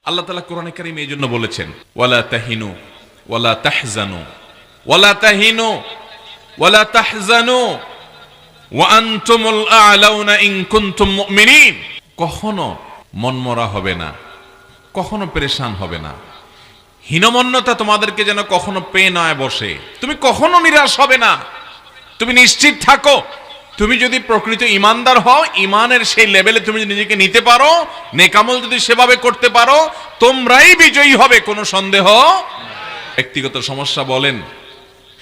আল্লাহ তাআলা কোরআনে কারীমে এই জন্য বলেছেন, ওয়ালা তাহিনু ওয়ালা তাহজানু ওয়ালা তাহিনু ওয়ালা তাহজানু ওয়া আনতুমুল আ'লাউনা ইন কুনতুম মুমিনিন। কখনো মনমরা হবে না, কখনো পেরেশান হবে না, হীনমন্যতা তোমাদেরকে যেন কখনো পেয়ে নয় বসে। তুমি কখনো নিরাশ হবে না, তুমি নিশ্চিত থাকো। তুমি যদি প্রকৃত ইমানদার হও, ইমানের সেই লেভেলে তুমি নিজেকে নিতে পারো, নেকামল যদি সেভাবে করতে পারো, তোমরাই বিজয়ী হবে, কোনো সন্দেহ। ব্যক্তিগত সমস্যা বলেন,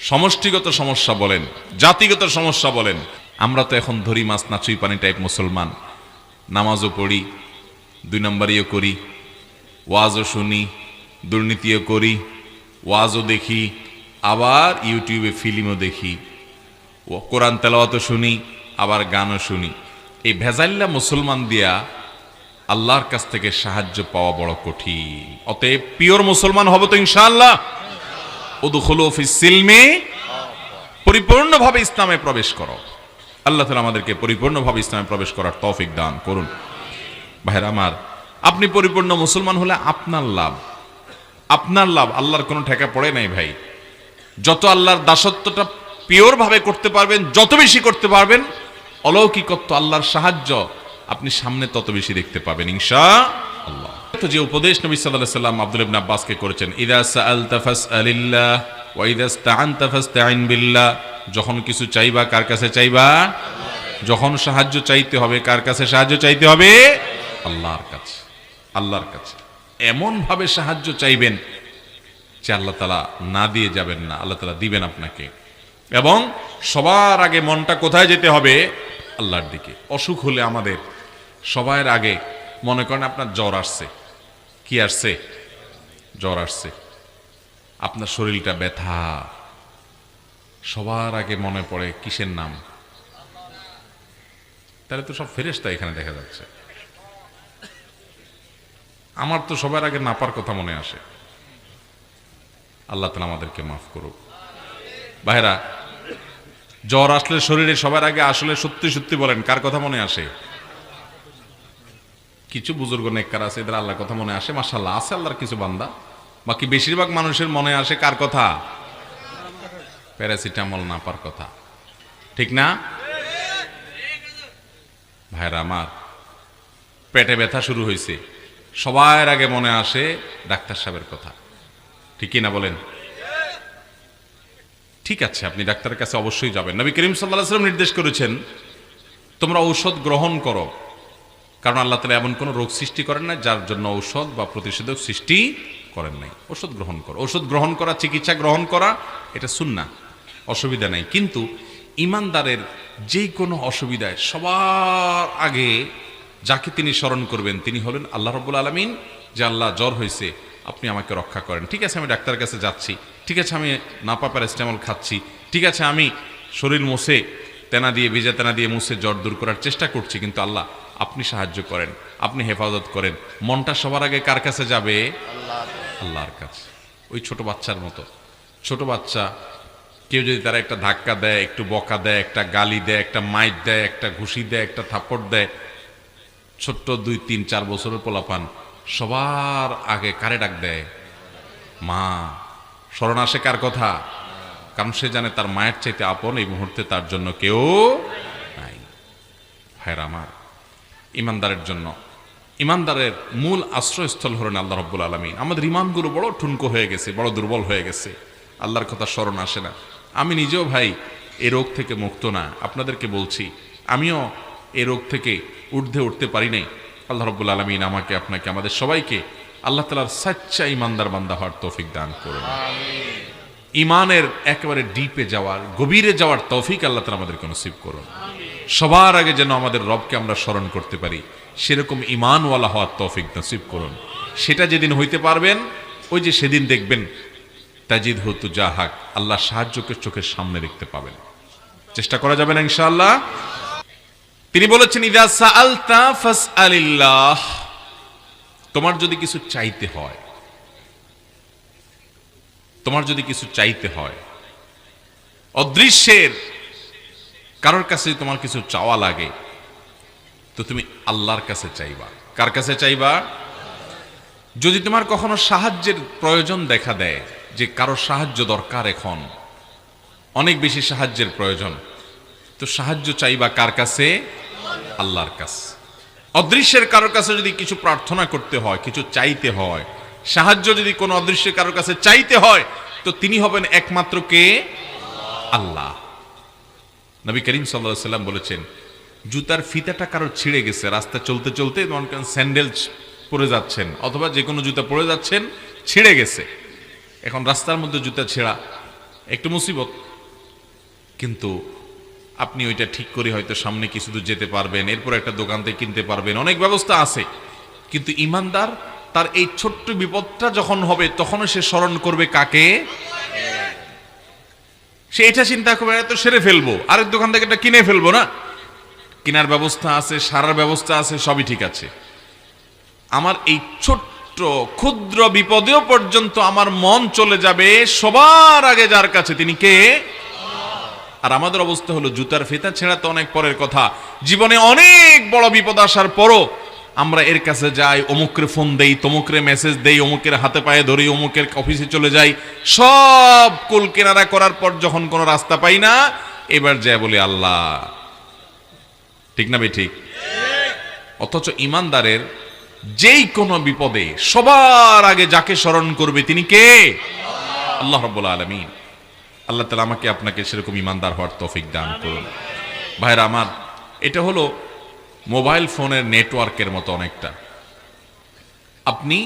সমষ্টিগত সমস্যা বলেন, জাতিগত সমস্যা বলেন, আমরা তো এখন ধরি মাছ নাচুই পানি টাইপ মুসলমান। নামাজও পড়ি, 2 নম্বরীও করি, ওয়াজও শুনি, দুর্নীতিও করি, ওয়াজও দেখি, আবার ইউটিউবে ফিল্মও দেখি, ও কোরআন তেলাওয়াতও শুনি, আবার গানও শুনি। এই ভেজাল্লা মুসলমান দিয়া আল্লাহর কাছ থেকে সাহায্য পাওয়া বড় কঠিন। অতএব পিওর মুসলমান হব তো ইনশাআল্লাহ। উদখুলু ফিস সিলমি, পরিপূর্ণভাবে ইসলামে প্রবেশ করো। আল্লাহ তাআলা আমাদেরকে পরিপূর্ণভাবে ইসলামে প্রবেশ করার তৌফিক দান করুন। ভাইরা আমার, আপনি পরিপূর্ণ মুসলমান হলে আপনার লাভ, আপনার লাভ। আল্লাহর কোনো ঠেকা পড়ে নাই ভাই। যত আল্লাহর দাসত্বটা পিওর ভাবে করতে পারবেন, যত বেশি করতে পারবেন, অলৌকিকত্ব, আল্লাহর সাহায্য আপনি সামনে তত বেশি দেখতে পাবেন ইনশাআল্লাহ। তো যে উপদেশ নবী সাল্লাল্লাহু আলাইহি ওয়াসাল্লাম আব্দুল্লাহ ইবনে আব্বাসকে করেছেন, ইযা সাআলতা ফাসআলিল্লাহ ওয়া ইযা ইসতাআনতা ফাসতাইন বিল্লাহ। যখন কিছু চাইবা কার কাছে চাইবা? যখন সাহায্য চাইতে হবে কার কাছে সাহায্য চাইতে হবে? আল্লাহর কাছে। আল্লাহর কাছে এমন ভাবে সাহায্য চাইবেন যে আল্লাহ তাআলা না দিয়ে যাবেন না, আল্লাহ তাআলা দিবেন আপনাকে। এবং সবার আগে মনটা কোথায় যেতে হবে? আল্লাহর দিকে। অসুখ হলে আমাদের সবার আগে মনে করেন আপনার জ্বর আসছে, কি আসছে? জ্বর আসছে, আপনার শরীরটা ব্যথা, সবার আগে মনে পড়ে কিসের নাম? তাহলে তো সব ফেরেশতা এখানে দেখা যাচ্ছে। আমার তো সবার আগে নাপার কথা মনে আসে। আল্লাহ তাআলা আমাদেরকে মাফ করুক। ভাইরা, জ্বর আসলে শরীরে সবার আগে আসলে সত্যি সত্যি বলেন কার কথা মনে আসে? কিছু বুজুর্গ নেককার আছে, এদের আল্লাহর কথা মনে আসে, মাশাআল্লাহ আছে আল্লাহর কিছু বান্দা। বাকি বেশিরভাগ মানুষের মনে আসে কার কথা? প্যারাসিটামল নাপার কথা, ঠিক না? ভাইরা আমার, পেটে ব্যথা শুরু হয়েছে, সবার আগে মনে আসে ডাক্তার সাহেবের কথা, ঠিক কি না বলেন? ঠিক আছে, আপনি ডাক্তারের কাছে অবশ্যই যাবেন। নবী করিম সাল্লাল্লাহু আলাইহি ওয়াসাল্লাম নির্দেশ করেছেন, তোমরা ঔষধ গ্রহণ করো, কারণ আল্লাহ তাআলা এমন কোন রোগ সৃষ্টি করেন না যার জন্য ঔষধ বা প্রতিষেধক সৃষ্টি করেন নাই। ওষুধ গ্রহণ করো। ওষুধ গ্রহণ করা, চিকিৎসা গ্রহণ করা, এটা সুন্নাহ, অসুবিধা নাই। কিন্তু ইমানদারের যে কোনো অসুবিধায় সবার আগে যাকে তিনি স্মরণ করবেন তিনি হলেন আল্লাহ রাব্বুল আলামিন। যে আল্লাহ, জ্বর হয়েছে, আপনি আমাকে রক্ষা করেন। ঠিক আছে, আমি ডাক্তারের কাছে যাচ্ছি, ঠিক আছে আমি নাপা প্যারাসিটামল খাচ্ছি, ঠিক আছে আমি শরীর মুছে তেনা দিয়ে, ভিজা তেনা দিয়ে মুছে জ্বর দূর করার চেষ্টা করছি, কিন্তু আল্লাহ আপনি সাহায্য করেন, আপনি হেফাজত করেন। মনটা সবার আগে কার কাছে যাবে? আল্লাহর কাছে। ওই ছোট বাচ্চার মতো, ছোট বাচ্চা কেউ যদি তারা একটা ধাক্কা দেয়, একটু বকা দেয়, একটা গালি দেয়, একটা মাইট দেয়, একটা ঘুষি দেয়, একটা থাপ্পড় দেয়, ছোট্ট 2, 3, 4 বছরের পোলাপান সবার আগে কারে ডাক দেয়? মা। স্মরণ আসে কার কথা? কারণ সে জানে তার মায়ের চাইতে আপন এই মুহূর্তে তার জন্য কেউ নাই। ভাইরা আমার, ইমানদারের জন্য, ইমানদারের মূল আশ্রয়স্থল হলেন আল্লাহ রাব্বুল আলামিন। আমাদের ইমানগুলো বড় ঠুনকো হয়ে গেছে, বড় দুর্বল হয়ে গেছে, আল্লাহর কথা স্মরণ আসে না। আমি নিজেও ভাই এই রোগ থেকে মুক্ত না, আপনাদেরকে বলছি আমিও এই রোগ থেকে ঊর্ধ্বে উঠতে পারি নাই। আল্লাহ রাব্বুল আলামিন আমাকে, আপনাকে, আমাদের সবাইকে আল্লাহ তাআলার সাচ্চা ইমানদার বান্দা হওয়ার তৌফিক দান করুন। ইমানের একেবারে ডিপে যাওয়ার, গভীরে যাওয়ার তৌফিক আল্লাহ তাআলা আমাদেরকে নসিব করুন। সবার আগে যেন আমাদের রবকে আমরা স্মরণ করতে পারি, সেরকম ইমানওয়ালা হওয়ার তৌফিক নসিব করুন। সেটা যেদিন হইতে পারবেন, ওই যে সেদিন দেখবেন তাজিদহু তুজাহাক, আল্লাহ সাহায্যকে চোখের সামনে দেখতে পাবেন। চেষ্টা করা যাবে না ইনশাআল্লাহ। তিনি বলেছেন, ইযা সাআলতা ফাসআলিল্লাহ। তোমার যদি কিছু চাইতে হয়, তোমার যদি কিছু চাইতে হয়, অদৃশ্যের কারোর কাছে তোমার কিছু চাওয়া লাগে, তো তুমি আল্লাহর কাছে চাইবা। কার কাছে চাইবা? যদি তোমার কখনো সাহায্যের প্রয়োজন দেখা দেয়, যে কারো সাহায্য দরকার, এখন অনেক বেশি সাহায্যের প্রয়োজন, তো সাহায্য চাইবা কার কাছে? আল্লাহর কাছে। অদৃশ্যের কারোর কাছে যদি কিছু প্রার্থনা করতে হয়, কিছু চাইতে হয়, সাহায্য যদি কোনো অদৃশ্যের কারোর কাছে চাইতে হয়, তো তিনি হবেন একমাত্র কে? আল্লাহ। নবী করিম সাল্লাল্লাহু আলাইহি ওয়াসাল্লাম বলেছেন, জুতার ফিতাটা কারোর ছিঁড়ে গেছে, রাস্তা চলতে চলতে স্যান্ডেল পরে যাচ্ছেন অথবা যে কোনো জুতা পরে যাচ্ছেন, ছিঁড়ে গেছে, এখন রাস্তার মধ্যে জুতা ছেঁড়া একটু মুসিবত, কিন্তু আপনি ওইটা ঠিক করে হয়তো সামনে কিছু দূর যেতে পারবেন, এরপর একটা দোকান থেকে কিনতে পারবেন, অনেক ব্যবস্থা আছে। কিন্তু ঈমানদার তার এই ছোট্ট বিপদটা যখন হবে, তখনও সে স্মরণ করবে কাকে? সে এটা চিন্তা করবে, তো সেরে ফেলবো, আরেক দোকান থেকে এটা কিনে ফেলবো না, কেনার ব্যবস্থা আছে, সারার ব্যবস্থা আছে, সবই ঠিক আছে। আমার এই ছোট্ট ক্ষুদ্র বিপদেও পর্যন্ত আমার মন চলে যাবে সবার আগে যার কাছে, তিনি কে? আর আমাদের অবস্থা হলো, জুতার ফিতা ছেঁড়া তো অনেক পরের কথা, জীবনে অনেক বড় বিপদ আসার পরও আমরা এর কাছে যাই, অমুকের ফোন দেই, তমুকের মেসেজ দেই, অমুকের হাতে পায়ে ধরি, অমুকের অফিসে চলে যাই, সব কুল কেনারা করার পর যখন কোনো রাস্তা পাই না, এবার যায় বলি আল্লাহ। ঠিক না ভাই? ঠিক। অথচ ঈমানদারের যেই কোনো বিপদে সবার আগে যাকে স্মরণ করবে তিনি কে? আল্লাহ রাব্বুল আলামিন। আল্লাহ তাআলা আমাকে আপনাকে সেরকম ঈমানদার হওয়ার তৌফিক দান করুন। ভাইরা আমার, এটা হলো মোবাইল ফোনের নেটওয়ার্কের মতো অনেকটা। আপনি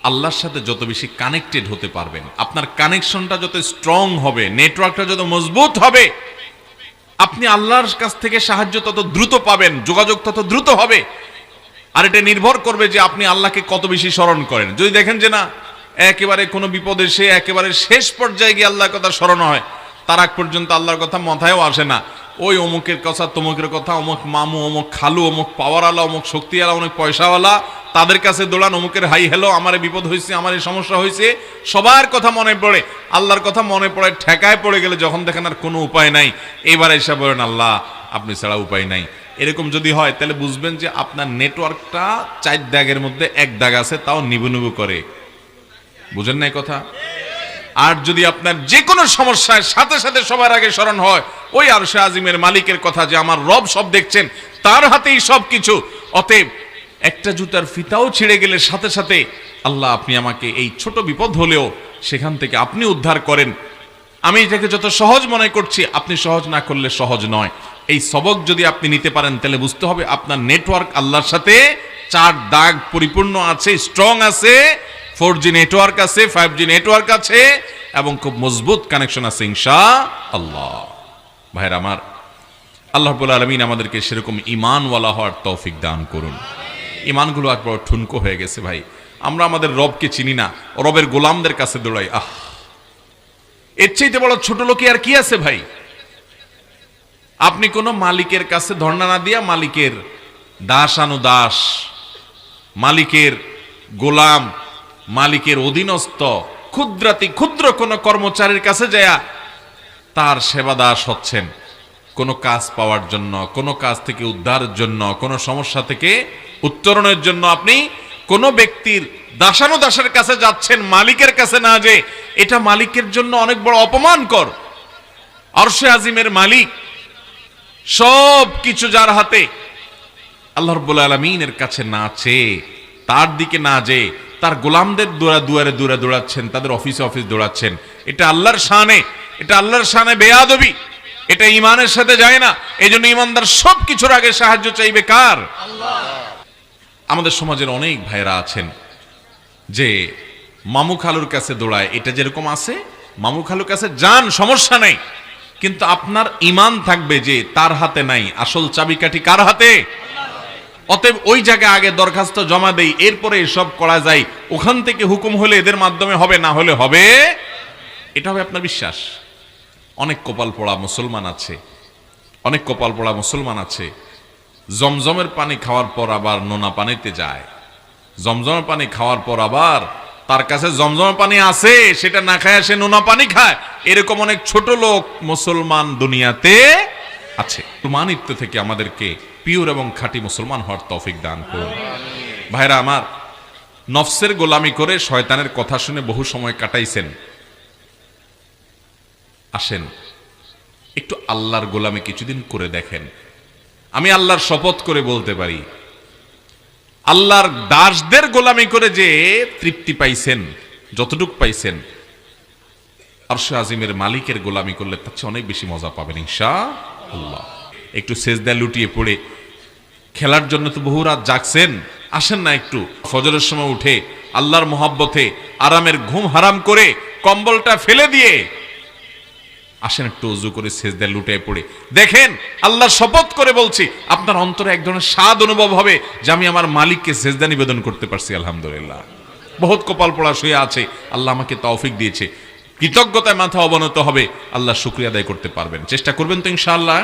আল্লাহর সাথে যত বেশি কানেক্টেড হতে পারবেন, আপনার কানেকশনটা যত স্ট্রং হবে, নেটওয়ার্কটা যত মজবুত হবে, আপনি আল্লাহর কাছ থেকে সাহায্য তত দ্রুত পাবেন, যোগাযোগ তত দ্রুত হবে। আর এটা নির্ভর করবে যে আপনি আল্লাহকে কত বেশি স্মরণ করেন। যদি দেখেন যে না, একেবারে কোনো বিপদে সে একেবারে শেষ পর্যায়ে গিয়ে আল্লাহর কথা স্মরণ হয়, তার আগ পর্যন্ত আল্লাহর কথা মাথায়ও আসে না, ওই অমুকের কথা, তমুকের কথা, অমুক মামু, অমুক খালু, অমুক পাওয়ারওয়ালা, অমুক শক্তিওয়ালা, অনেক পয়সাওয়ালা, তাদের কাছে দৌড়ান, অমুকের হাই হ্যালো, আমার বিপদ হয়েছে, আমার এই সমস্যা হয়েছে, সবার কথা মনে পড়ে, আল্লাহর কথা মনে পড়ে, ঠেকায় পড়ে গেলে যখন দেখেন আর কোনো উপায় নাই, এবার এসে বলেন আল্লাহ আপনি ছাড়া উপায় নাই। এরকম যদি হয় তাহলে বুঝবেন যে আপনার নেটওয়ার্কটা 4 দাগের মধ্যে 1 দাগ আছে, তাও নিবু নিবু করে। বুঝেন না কথা? আর যদি আপনার যে কোনো সমস্যায় সাথে সাথে সবার আগে স্মরণ হয় ওই আরশে আজিমের মালিকের কথা, যে আমার রব সব দেখছেন, তার হাতেই সব কিছু, অতএব একটা জুতার ফিতাও ছিঁড়ে গেলে সাথে সাথে আল্লাহ আপনি আমাকে এই ছোট বিপদ হলেও সেখান থেকে আপনি উদ্ধার করেন, আমি এটাকে যত সহজ মনে করছি, আপনি সহজ না করলে সহজ নয়। এই সবক যদি আপনি নিতে পারেন তাহলে বুঝতে হবে আপনার নেটওয়ার্ক আল্লাহর সাথে 4 দাগ পরিপূর্ণ আছে, স্ট্রং আছে, 4G নেটওয়ার্ক আছে, 5G নেটওয়ার্ক আছে, এবং খুব মজবুত কানেকশন আছে ইনশাআল্লাহ। ভাইরা আমার, আল্লাহ রাব্বুল আলামিন আমাদেরকে সেরকম ঈমানওয়ালা হওয়ার তৌফিক দান করুন। ঈমানগুলো একবার ঠুনকো হয়ে গেছে ভাই, আমরা আমাদের রবকে চিনি না, রবের গোলামদের কাছে দৌড়াই। এর চাইতে বড় ছোট লোকে আর কি আছে ভাই? আপনি কোন মালিকের কাছে ধর্ণা না দিয়া মালিকের দাসানুদাস, মালিকের গোলাম, মালিকের অধীনস্থ ক্ষুদ্রাতি ক্ষুদ্র কোন কর্মচারীর কাছে যায় তার সেবা দাস হচ্ছেন, কোন কাজ পাওয়ার জন্য, কোন কাজ থেকে উদ্ধারের জন্য, কোন সমস্যা থেকে উত্তরণের জন্য আপনি কোন ব্যক্তির দাসানুদাসের কাছে যাচ্ছেন, মালিকের কাছে না, যে এটা মালিকের জন্য অনেক বড় অপমানকর। আরশে আজিমের মালিক, সব কিছু যার হাতে, আল্লাহ রাব্বুল আলামিনের কাছে না চেয়ে, তার দিকে না যেয়ে তার গোলামদের দুয়ারে দুয়ারে দৌড়াচ্ছেন, তাদের অফিসে অফিস দৌড়াচ্ছেন, এটা আল্লাহর শানে, এটা আল্লাহর শানে বেয়াদবি, এটা ঈমানের সাথে যায় না। এই জন্য ঈমানদার সব কিছুর আগে সাহায্য চাইবে কার? আল্লাহ। আমাদের সমাজের অনেক ভাইরা আছেন যে মামু খালুর কাছে দৌড়ায়, এটা যেরকম আছে মামু খালুর কাছে যান, সমস্যা নেই, কিন্তু আপনার ঈমান থাকবে যে তার হাতে নাই, আসল চাবিকাঠি কার হাতে? অতএব ওই জায়গায় আগে দরখাস্ত জমা দেই, এরপরে এসব করা যায়, ওখান থেকে হুকুম হলে এদের মাধ্যমে হবে, না হলে হবে, এটা হবে আপনার বিশ্বাস। অনেক কপাল পোড়া মুসলমান আছে, অনেক কপাল পোড়া মুসলমান আছে, জমজমের পানি খাওয়ার পর আবার নোনা পানিতে যায়, জমজমের পানি খাওয়ার পর আবার তার কাছে জমজমের পানি আছে, সেটা না খায় সে নোনা পানি খায়। এরকম অনেক ছোট লোক মুসলমান দুনিয়াতে আছে। মুসলমানিত্ব থেকে আমাদেরকে পিওর এবং খাঁটি মুসলমান হওয়ার তৌফিক দান করুন। ভাইরা আমার, নফসের গোলামি করে শয়তানের কথা শুনে বহু সময় কাটাইছেন, আসেন একটু আল্লাহর গোলামি কিছুদিন করে দেখেন। আমি আল্লাহর শপথ করে বলতে পারি, আল্লাহর দাসদের গোলামি করে যে তৃপ্তি পাইছেন, যতটুক পাইছেন, আরশে আজিমের মালিকের গোলামি করলে তার চেয়ে অনেক বেশি মজা পাবেন ইনশাআল্লাহ। একটু সেজদায় লুটিয়ে পড়ে, খেলার জন্য তো বহু রাত জাগছেন, আসেন না একটু ফজরের সময় উঠে আল্লাহর মহব্বতে আরামের ঘুম হারাম করে কম্বলটা ফেলে দিয়ে আসেন একটু ওযু করে সেজদায় লুটিয়ে পড়ে দেখেন। আল্লাহর শপথ করে বলছি, আপনার অন্তরে এক ধরনের স্বাদ অনুভব হবে যে আমি আমার মালিককে সেজদা নিবেদন করতে পারছি, আলহামদুলিল্লাহ। বহুত কপাল পোড়া শুয়ে আছে, আল্লাহ আমাকে তৌফিক দিয়েছে। কৃতজ্ঞতায় মাথা অবনত হবে, আল্লাহ শুকরিয়া আদায় করতে পারবেন। চেষ্টা করবেন তো ইনশাআল্লাহ।